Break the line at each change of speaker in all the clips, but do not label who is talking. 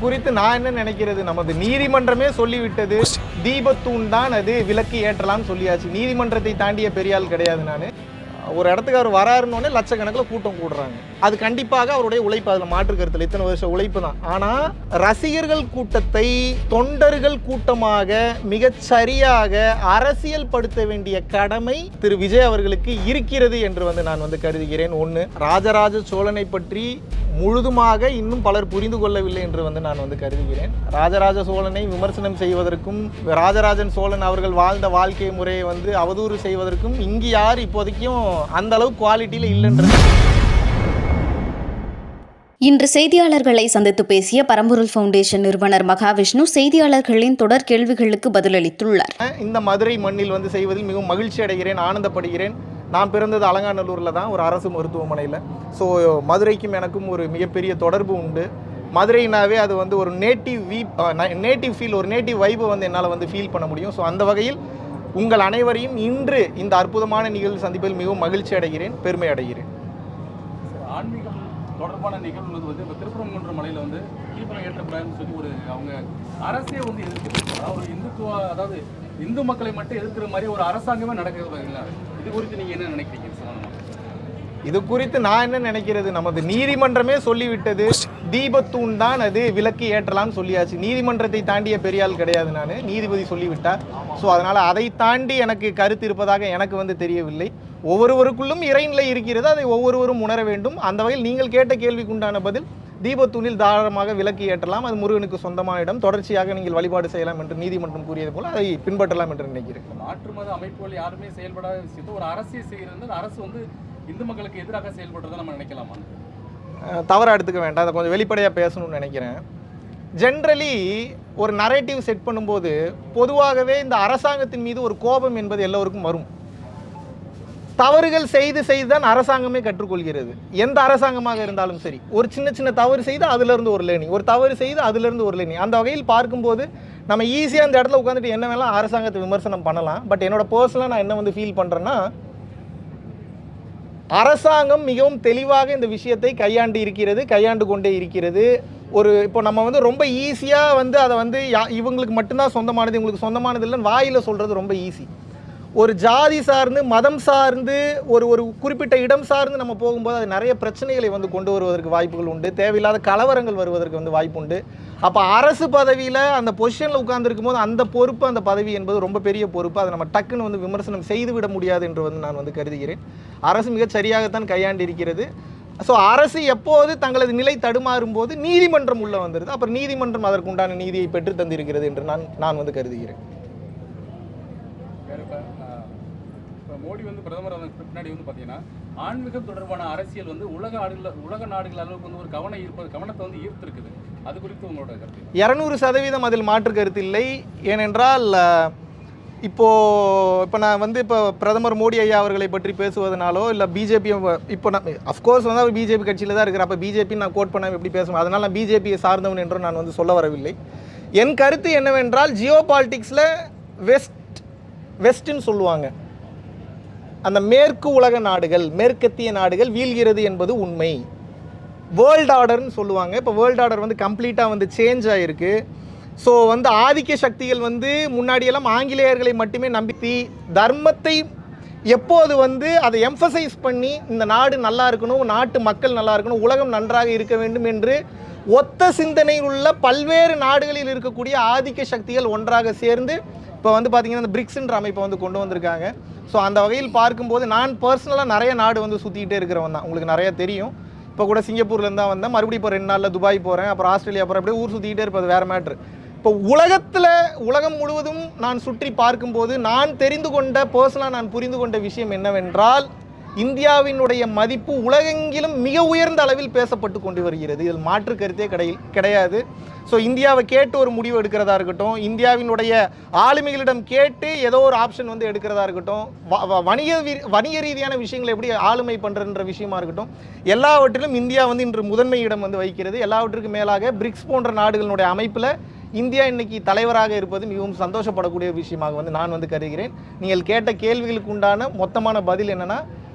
குறித்து நான் என்ன நினைக்கிறது, நமது நீதிமன்றமே சொல்லிவிட்டது, தீபத்தூண் தான் அது, விலக்கு ஏற்றலாம்னு சொல்லியாச்சு. நீதிமன்றத்தை தாண்டிய பெரியாள் கிடையாது நான். ஒரு இடத்துக்கு அவர் வராருன்னொடனே லட்சக்கணக்கில் கூட்டம் கூடுறாங்க. அது கண்டிப்பாக அவருடைய உழைப்பு, அதில் மாற்று கருத்தில் இத்தனை வருஷம் உழைப்பு தான். ஆனால் ரசிகர்கள் கூட்டத்தை தொண்டர்கள் கூட்டமாக மிகச்சரியாக அரசியல் படுத்த வேண்டிய கடமை திரு விஜய் அவர்களுக்கு இருக்கிறது என்று நான் கருதுகிறேன். ஒன்று, ராஜராஜ சோழனை பற்றி முழுதுமாக இன்னும் பலர் புரிந்து கொள்ளவில்லை என்று நான் கருதுகிறேன். ராஜராஜ சோழனை விமர்சனம் செய்வதற்கும் ராஜராஜன் சோழன் அவர்கள் வாழ்ந்த வாழ்க்கை முறையை அவதூறு செய்வதற்கும் இங்கு யார் இப்போதைக்கும் அந்த அளவு குவாலிட்டியில் இல்லைன்றது.
இன்று செய்தியாளர்களை சந்தித்து பேசிய பரம்பொருள் ஃபவுண்டேஷன் நிறுவனர் மகாவிஷ்ணு செய்தியாளர்களின் தொடர் கேள்விகளுக்கு பதிலளித்துள்ளார்.
இந்த மதுரை மண்ணில் செய்வதில் மிகவும் மகிழ்ச்சி அடைகிறேன், ஆனந்தப்படுகிறேன். நான் பிறந்தது அலங்காநல்லூரில் தான், ஒரு அரசு மருத்துவமனையில். ஸோ மதுரைக்கும் எனக்கும் ஒரு மிகப்பெரிய தொடர்பு உண்டு. மதுரைனாவே அது ஒரு நேட்டிவ் ஃபீல், ஒரு நேட்டிவ் வைபை என்னால் ஃபீல் பண்ண முடியும். ஸோ அந்த வகையில் உங்கள் அனைவரையும் இன்று இந்த அற்புதமான நிகழ்வு சந்திப்பில் மிகவும் மகிழ்ச்சி அடைகிறேன், பெருமை அடைகிறேன்.
ஆன்மீகம் தொடர்பான நிகழ்வு இப்போ திருப்பரங்குன்ற மலையில் தீபம் ஏற்றக்கூடாதுன்னு சொல்லி அவங்க அரசே எதிர்க்குது. அதாவது இந்துத்துவ, அதாவது இந்து மக்களை மட்டும் எதிர்க்கிற மாதிரி ஒரு அரசாங்கமே நடக்கிறது இல்லை. இது குறித்து நீங்கள் என்ன நினைக்கிறீங்க?
இது குறித்து நான் என்ன நினைக்கிறது, நமது நீதிமன்றமே சொல்லிவிட்டது, தீபத்தூண் தான் அது, விலக்கு ஏற்றலாம்னு சொல்லியாச்சு. நீதிமன்றத்தை தாண்டிய பெரியாள் கிடையாது நான், நீதிபதி சொல்லிவிட்டார். ஸோ அதனால் அதை தாண்டி எனக்கு கருத்து இருப்பதாக எனக்கு தெரியவில்லை. ஒவ்வொருவருக்குள்ளும் இறைநிலை இருக்கிறது, அதை ஒவ்வொருவரும் உணர வேண்டும். அந்த வகையில் நீங்கள் கேட்ட கேள்விக்குண்டான பதில், தீபத்தூணில் தாராளமாக விலக்கு ஏற்றலாம், அது முருகனுக்கு சொந்தமான இடம், தொடர்ச்சியாக நீங்கள் வழிபாடு செய்யலாம் என்று நீதிமன்றம் கூறியது போல அதை பின்பற்றலாம் என்று நினைக்கிறேன்.
மாற்று மத அமைப்புகள் யாருமே செயல்படாத விஷயத்தை ஒரு அரசியல் செய்கிறது, அரசு இந்து மக்களுக்கு எதிராக செயல்படுறதை நம்ம நினைக்கலாமா?
தவறாக எடுத்துக்க வேண்டாம், அதை கொஞ்சம் வெளிப்படையாக பேசணும்னு நினைக்கிறேன். ஜென்ரலி ஒரு நரேட்டிவ் செட் பண்ணும்போது பொதுவாகவே இந்த அரசாங்கத்தின் மீது ஒரு கோபம் என்பது எல்லோருக்கும் வரும். தவறுகள் செய்து தான் அரசாங்கமே கற்றுக்கொள்கிறது. எந்த அரசாங்கமாக இருந்தாலும் சரி, ஒரு சின்ன தவறு செய்து அதிலிருந்து ஒரு லேர்னிங், ஒரு தவறு செய்து அதிலிருந்து ஒரு லேர்னிங். அந்த வகையில் பார்க்கும்போது நம்ம ஈஸியாக அந்த இடத்துல உட்காந்துட்டு என்ன வேணாலும் அரசாங்கத்தை விமர்சனம் பண்ணலாம். பட் என்னோட பர்சனலாக நான் என்ன ஃபீல் பண்ணுறேன்னா, அரசாங்கம் மிகவும் தெளிவாக இந்த விஷயத்தை கையாண்டு கொண்டே இருக்கிறது. இப்போ நம்ம ரொம்ப ஈஸியாக அதை இவங்களுக்கு மட்டும்தான் சொந்தமானது, இவங்களுக்கு சொந்தமானது இல்லைன்னு வாயில் சொல்கிறது ரொம்ப ஈஸி. ஒரு ஜாதி சார்ந்து, மதம் சார்ந்து, ஒரு குறிப்பிட்ட இடம் சார்ந்து நம்ம போகும்போது அது நிறைய பிரச்சனைகளை கொண்டு வருவதற்கு வாய்ப்புகள் உண்டு, தேவையில்லாத கலவரங்கள் வருவதற்கு வாய்ப்பு உண்டு. அப்போ அரசு பதவியில் அந்த பொசிஷனில் உட்கார்ந்துருக்கும் போது அந்த பொறுப்பு, அந்த பதவி என்பது ரொம்ப பெரிய பொறுப்பு. அதை நம்ம டக்குன்னு விமர்சனம் செய்துவிட முடியாது என்று நான் கருதுகிறேன். அரசு மிகச் சரியாகத்தான் கையாண்டு இருக்கிறது. ஸோ அரசு எப்போது தங்களது நிலை தடுமாறும் போது நீதிமன்றம் உள்ளே வந்துடுது. அப்புறம் நீதிமன்றம் அதற்குண்டான நீதியை பெற்று தந்திருக்கிறது என்று நான் கருதுகிறேன்.
மோடி பிரதமர் பின்னாடி பார்த்தீங்கன்னா ஆன்மீகம் தொடர்பான அரசியல் உலக நாடுகள் அளவுக்கு ஒரு கவனத்தை ஈர்த்திருக்குது. அது குறித்து உங்களோட கருத்து?
200% அதில் மாற்று கருத்து இல்லை. ஏனென்றால் இப்போ நான் இப்போ பிரதமர் மோடி ஐயா அவர்களை பற்றி பேசுவதனாலோ இல்லை பிஜேபி, இப்போ நான் அஃப்கோர்ஸ் அவர் பிஜேபி கட்சியில் தான் இருக்கிற, அப்போ பிஜேபி நான் கோட் பண்ண எப்படி பேசுவேன், அதனால் நான் பிஜேபியை சார்ந்தவன் என்றும் நான் சொல்ல வரவில்லை. என் கருத்து என்னவென்றால், ஜியோ பாலிட்டிக்ஸில் வெஸ்ட்ன்னு சொல்லுவாங்க, அந்த மேற்கு உலக நாடுகள், மேற்கத்திய நாடுகள் வீழ்கிறது என்பது உண்மை. வேர்ல்டு ஆர்டர்னு சொல்லுவாங்க. இப்போ வேர்ல்டு ஆர்டர் கம்ப்ளீட்டாக சேஞ்ச் ஆகிருக்கு. ஸோ ஆதிக்க சக்திகள் முன்னாடியெல்லாம் ஆங்கிலேயர்களை மட்டுமே நம்பி தர்மத்தை எப்போது அதை எம்ஃபசைஸ் பண்ணி இந்த நாடு நல்லா இருக்கணும், நாட்டு மக்கள் நல்லா இருக்கணும், உலகம் நன்றாக இருக்க வேண்டும் என்று ஒத்த சிந்தனையில் உள்ள பல்வேறு நாடுகளில் இருக்கக்கூடிய ஆதிக்க சக்திகள் ஒன்றாக சேர்ந்து இப்போ பார்த்தீங்கன்னா இந்த பிரிக்ஸ்ன்ற அமைப்பை கொண்டு வந்திருக்காங்க. ஸோ அந்த வகையில் பார்க்கும்போது நான் பர்சனலாக நிறைய நாடு சுற்றிக்கிட்டே இருக்கிறவன் தான், உங்களுக்கு நிறையா தெரியும். இப்போ கூட சிங்கப்பூர்லேருந்து தான் வந்தேன், மறுபடியும் இப்போ 2 நாளில் துபாய் போகிறேன், அப்புறம் ஆஸ்திரேலியா போகிறேன், அப்படியே ஊர் சுற்றிக்கிட்டே இருப்பது வேறு மேட்ரு. இப்போ உலகம் முழுவதும் நான் சுற்றி பார்க்கும்போது நான் தெரிந்து கொண்ட, பர்சனலாக நான் புரிந்து கொண்ட விஷயம் என்னவென்றால், இந்தியாவினுடைய மதிப்பு உலகெங்கிலும் மிக உயர்ந்த அளவில் பேசப்பட்டு கொண்டு வருகிறது. இதில் மாற்று கருத்தே கிடையாது. ஸோ இந்தியாவை கேட்டு ஒரு முடிவு எடுக்கிறதா இருக்கட்டும், இந்தியாவினுடைய ஆளுமைகளிடம் கேட்டு ஏதோ ஒரு ஆப்ஷன் எடுக்கிறதா இருக்கட்டும், வணிக ரீதியான விஷயங்களை எப்படி ஆளுமை பண்ணுறன்ற விஷயமா இருக்கட்டும், எல்லாவற்றிலும் இந்தியா இன்று முதன்மை இடம் வைக்கிறது. எல்லாவற்றுக்கும் மேலாக பிரிக்ஸ் போன்ற நாடுகளுடைய அமைப்பில் இந்தியா இன்னைக்கு தலைவராக இருப்பது மிகவும் சந்தோஷப்படக்கூடிய விஷயமாக நான் கருதுகிறேன். நீங்கள் கேட்ட கேள்விகளுக்கு உண்டான மொத்தமான பதில் என்னன்னா,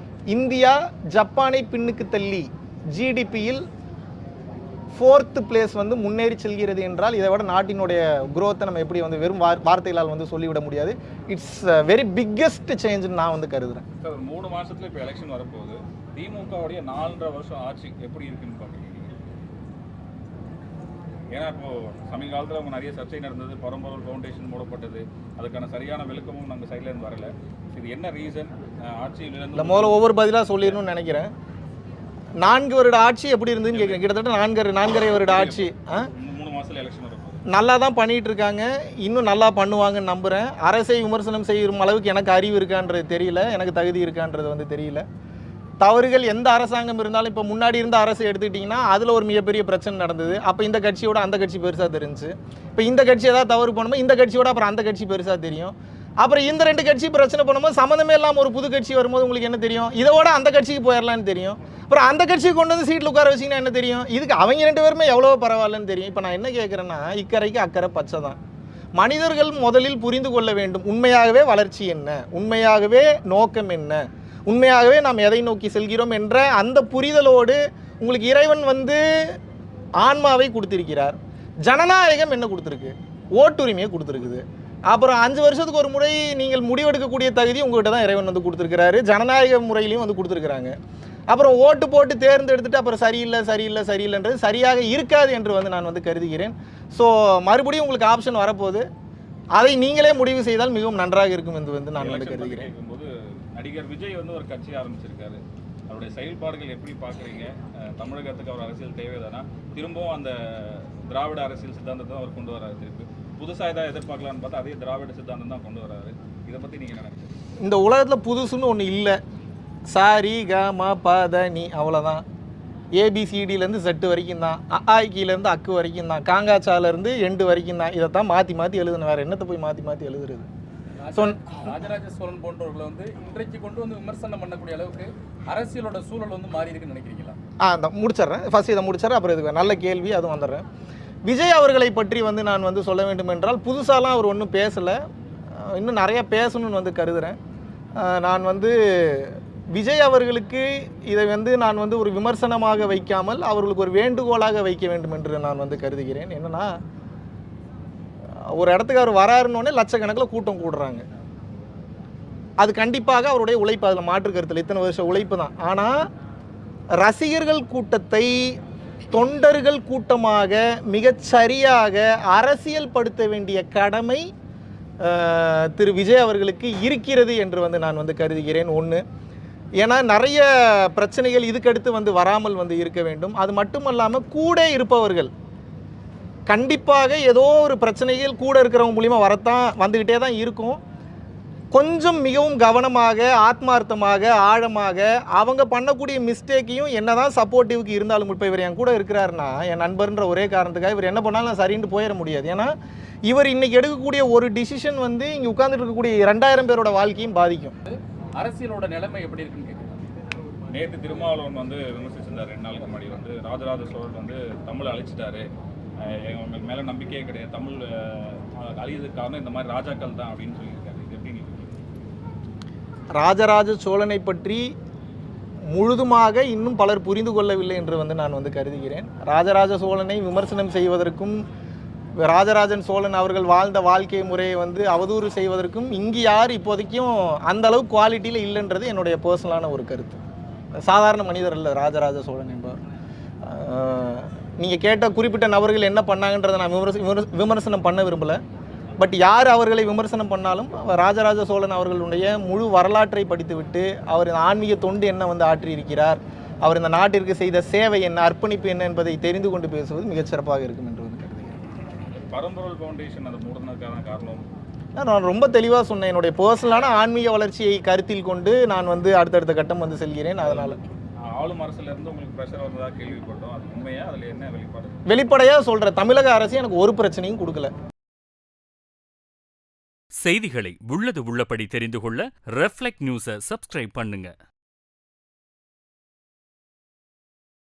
இந்தியா ஜப்பானை பின்னுக்கு தள்ளி ஜிடிபியில் 4th பிளேஸ் வந்து முன்னேறி செல்கிறது என்றால் இதை விட நாட்டினுடைய growth-ஐ நம்ம எப்படி வந்து வெறும் வார்த்தைகளால் வந்து சொல்லிவிட முடியாது. இட்ஸ் வெரி பிக்கெஸ்ட் சேஞ்சுன்னு நான் வந்து கருதுறேன்.
சார் 3 மாசத்துல இப்போ எலெக்ஷன் வரப்போகுது. திமுகவுடைய 4.5 வருஷம் ஆட்சி எப்படி இருக்குன்னு பார்க்குறீங்க? ஏன்னா இப்போ சமீப காலத்தில் அவங்க நிறைய சர்ச்சை நடந்தது, பரம்பொருள் ஃபவுண்டேஷன் மூடப்பட்டது, அதுக்கான சரியான விளக்கமும் நம்ம சைட்ல இருந்து வரல. இது என்ன ரீசன்? ஆட்சியிலிருந்து
இல்லை, முதல்ல ஒவ்வொரு பதிலாக சொல்லிடணும்னு நினைக்கிறேன். 4 வருட ஆட்சி எப்படி இருந்ததுன்னு கேட்குறேன். கிட்டத்தட்ட 4.5 வருட ஆட்சி
3 மாசத்துல எலெக்ஷன் வரப்போகுது.
நல்லா தான் பண்ணிகிட்டு இருக்காங்க, இன்னும் நல்லா பண்ணுவாங்கன்னு நம்புகிறேன். அரசை விமர்சனம் செய்யும் அளவுக்கு எனக்கு அறிவு இருக்கான்றது தெரியல, எனக்கு தகுதி இருக்கான்றது வந்து தெரியல. தவறுகள் எந்த அரசாங்கம் இருந்தாலும் இப்போ முன்னாடி இருந்த அரசு எடுத்துக்கிட்டிங்கன்னா அதில் ஒரு மிகப்பெரிய பிரச்சனை நடந்தது. அப்போ இந்த கட்சியோட அந்த கட்சி பெருசாக தெரிஞ்சு, இப்போ இந்த கட்சி ஏதாவது தவறு பண்ணும்போது இந்த கட்சியோட அப்புறம் அந்த கட்சி பெருசாக தெரியும். அப்புறம் இந்த 2 கட்சி பிரச்சனை பண்ணும்போது சம்மந்தமே இல்லாமல் ஒரு புது கட்சி வரும்போது உங்களுக்கு என்ன தெரியும்? இதோட அந்த கட்சிக்கு போயிடலான்னு தெரியும். அப்புறம் அந்த கட்சியை கொண்டு வந்து சீட்டில் உட்கார வச்சிங்கன்னா என்ன தெரியும்? இதுக்கு அவங்க 2 பேருமே எவ்வளோ பரவாயில்லன்னு தெரியும். இப்போ நான் என்ன கேட்குறேன்னா, இக்கரைக்கு அக்கறை பச்சை தான். மனிதர்கள் முதலில் புரிந்து கொள்ள வேண்டும், உண்மையாகவே வளர்ச்சி என்ன, உண்மையாகவே நோக்கம் என்ன, உண்மையாகவே நாம் எதை நோக்கி செல்கிறோம் என்ற அந்த புரிதலோடு உங்களுக்கு இறைவன் வந்து ஆன்மாவை கொடுத்திருக்கிறார். ஜனநாயகம் என்ன கொடுத்துருக்கு? ஓட்டுரிமையை கொடுத்துருக்குது. அப்புறம் 5 வருஷத்துக்கு ஒரு முறை நீங்கள் முடிவெடுக்கக்கூடிய தகுதி உங்கள்கிட்ட தான் இறைவன் வந்து கொடுத்துருக்கிறாரு. ஜனநாயக முறையிலையும் வந்து கொடுத்துருக்குறாங்க. அப்புறம் ஓட்டு போட்டு தேர்ந்தெடுத்துட்டு அப்புறம் சரியில்லைன்றது சரியாக இருக்காது என்று வந்து நான் வந்து கருதுகிறேன். ஸோ மறுபடியும் உங்களுக்கு ஆப்ஷன் வரப்போகுது, அதை நீங்களே முடிவு செய்தால் மிகவும் நன்றாக இருக்கும் என்று வந்து நான் வந்து கருதுகிறேன்.
நடிகர் விஜய் வந்து ஒரு கட்சி ஆரம்பிச்சிருக்காரு. அவருடைய செயல்பாடுகள் எப்படி பார்க்குறீங்க? தமிழகத்துக்கு அவர் அரசியல் தேவைதானா? திரும்பவும் அந்த திராவிட அரசியல் சித்தாந்தத்தை தான் அவர் கொண்டு வராரு. திருப்பி புதுசாக ஏதாவது எதிர்பார்க்கலான்னு பார்த்தா அதே திராவிட சித்தாந்தம் தான் கொண்டு வராரு. இதை பற்றி நீங்கள் என்ன நினைக்கிறீங்க?
இந்த உலகத்தில் புதுசுன்னு ஒன்று இல்லை. சாரி க ம ப த நீ அவ்வளோதான். ஏபிசிடிலேருந்து செட்டு வரைக்கும் தான், அஆஇலேருந்து அக்கு வரைக்கும் தான், காங்காச்சாலேருந்து எண்டு வரைக்கும் தான். இதை தான் மாற்றி மாற்றி எழுதுன, வேறு என்னத்தை போய் மாற்றி எழுதுறது?
ராஜராஜ சோழன் போன்றவர்களை வந்து இன்றைக்கு கொண்டு வந்து விமர்சனம் பண்ணக்கூடிய அளவுக்கு அரசியலோட சூழல் வந்து மாறி இருக்குன்னு நினைக்கிறீங்களா?
முடிச்சிட்றேன். ஃபர்ஸ்ட் இதை முடிச்சிடறேன், அப்புறம் இதுக்கு நல்ல கேள்வி அதுவும் வந்துடுறேன். விஜய் அவர்களை பற்றி வந்து நான் வந்து சொல்ல வேண்டும் என்றால், புதுசாலாம் அவர் ஒன்றும் பேசலை, இன்னும் நிறையா பேசணும்னு வந்து கருதுகிறேன். நான் வந்து விஜய் அவர்களுக்கு இதை வந்து நான் வந்து ஒரு விமர்சனமாக வைக்காமல் அவர்களுக்கு ஒரு வேண்டுகோளாக வைக்க வேண்டும் என்று நான் வந்து கருதுகிறேன். என்னென்னா, ஒரு இடத்துக்கு அவர் வராருன்னொடனே லட்சக்கணக்கில் கூட்டம் கூடுறாங்க. அது கண்டிப்பாக அவருடைய உழைப்பு, அதில் மாற்று கருத்தில் இத்தனை வருஷம் உழைப்பு தான். ஆனால் ரசிகர்கள் கூட்டத்தை தொண்டர்கள் கூட்டமாக மிகச்சரியாக அரசியல் படுத்த வேண்டிய கடமை திரு விஜய் அவர்களுக்கு இருக்கிறது என்று வந்து நான் வந்து கருதுகிறேன். ஒன்று, ஏன்னா நிறைய பிரச்சனைகள் இதுக்கடுத்து வந்து வராமல் வந்து இருக்க வேண்டும். அது மட்டுமல்லாமல் கூட இருப்பவர்கள் கண்டிப்பாக ஏதோ ஒரு பிரச்சனைகள் கூட இருக்கிறவங்க மூலிமா வந்துக்கிட்டே தான் இருக்கும். கொஞ்சம் மிகவும் கவனமாக, ஆத்மார்த்தமாக, ஆழமாக அவங்க பண்ணக்கூடிய மிஸ்டேக்கையும் என்னதான் சப்போர்ட்டிவ்க்கு இருந்தாலும், இப்போ இவர் என் கூட இருக்கிறாருன்னா என் நண்பர்ன்ற ஒரே காரணத்துக்காக இவர் என்ன பண்ணாலும் நான் சரின்னு போயிட முடியாது. ஏன்னா இவர் இன்னைக்கு எடுக்கக்கூடிய ஒரு டிசிஷன் வந்து இங்கே உட்கார்ந்துட்டு இருக்கக்கூடிய 2000 பேரோட வாழ்க்கையும் பாதிக்கும்.
அரசியலோட நிலைமை எப்படி இருக்குன்னு கேட்குறேன். நேற்று திருமாவளவன் வந்து விமர்சிச்சிருந்தார் 2 நாளுக்கு முன்னாடி வந்து ராஜராஜ சோழன் வந்து தமிழை அழிச்சிட்டாரு, எங்களுக்கு மேலே நம்பிக்கையே கிடையாது, தமிழ் அழியதுக்கு காரணம் இந்த மாதிரி ராஜாக்கள் தான் அப்படின்னு சொல்லியிருக்காரு. இது எப்படி நீங்கள்?
ராஜராஜ சோழனை பற்றி முழுதுமாக இன்னும் பலர் புரிந்து கொள்ளவில்லை என்று வந்து நான் வந்து கருதுகிறேன். ராஜராஜ சோழனை விமர்சனம் செய்வதற்கும் ராஜராஜன் சோழன் அவர்கள் வாழ்ந்த வாழ்க்கை முறையை வந்து அவதூறு செய்வதற்கும் இங்கு யார் இப்போதைக்கும் அந்த அளவு குவாலிட்டியில் இல்லைன்றது என்னுடைய பர்சனலான ஒரு கருத்து. சாதாரண மனிதர் அல்ல ராஜராஜ சோழன் என்பவர். நீங்கள் கேட்ட குறிப்பிட்ட நபர்கள் என்ன பண்ணாங்கன்றதை நான் விமர்சனம் பண்ண விரும்பலை. பட் யார் அவர்களை விமர்சனம் பண்ணாலும் ராஜராஜ சோழன் அவர்களுடைய முழு வரலாற்றை படித்துவிட்டு அவர் ஆன்மீக தொண்டு என்ன வந்து ஆற்றியிருக்கிறார், அவர் இந்த நாட்டிற்கு செய்த சேவை என்ன, அர்ப்பணிப்பு என்ன என்பதை தெரிந்து கொண்டு பேசுவது மிகச்சிறப்பாக இருக்கும் என்று வந்து கருதுகிறேன்.
பரம்பொருள் ஃபவுண்டேஷன் அதை மூடுனதுக்கான காரணம்
நான் ரொம்ப தெளிவாக சொன்னேன். என்னுடைய பர்சனலான ஆன்மீக வளர்ச்சியை கருத்தில் கொண்டு நான் வந்து அடுத்தடுத்த கட்டம் வந்து செல்கிறேன். அதனால்
ஆளும் அரசுல இருந்து உங்களுக்கு பிரஷர் வந்ததாக கேள்விப்பட்டோம். அது உண்மையா? அதில் என்ன வெளிப்பாடு?
வெளிப்படையாக சொல்கிறேன், தமிழக அரசு எனக்கு ஒரு பிரச்சனையும் கொடுக்கல.
செய்திகளை உள்ளது உள்ளபடி தெரிந்து கொள்ள ரெஃப்ளெக்ட் நியூஸை சப்ஸ்கிரைப் பண்ணுங்க.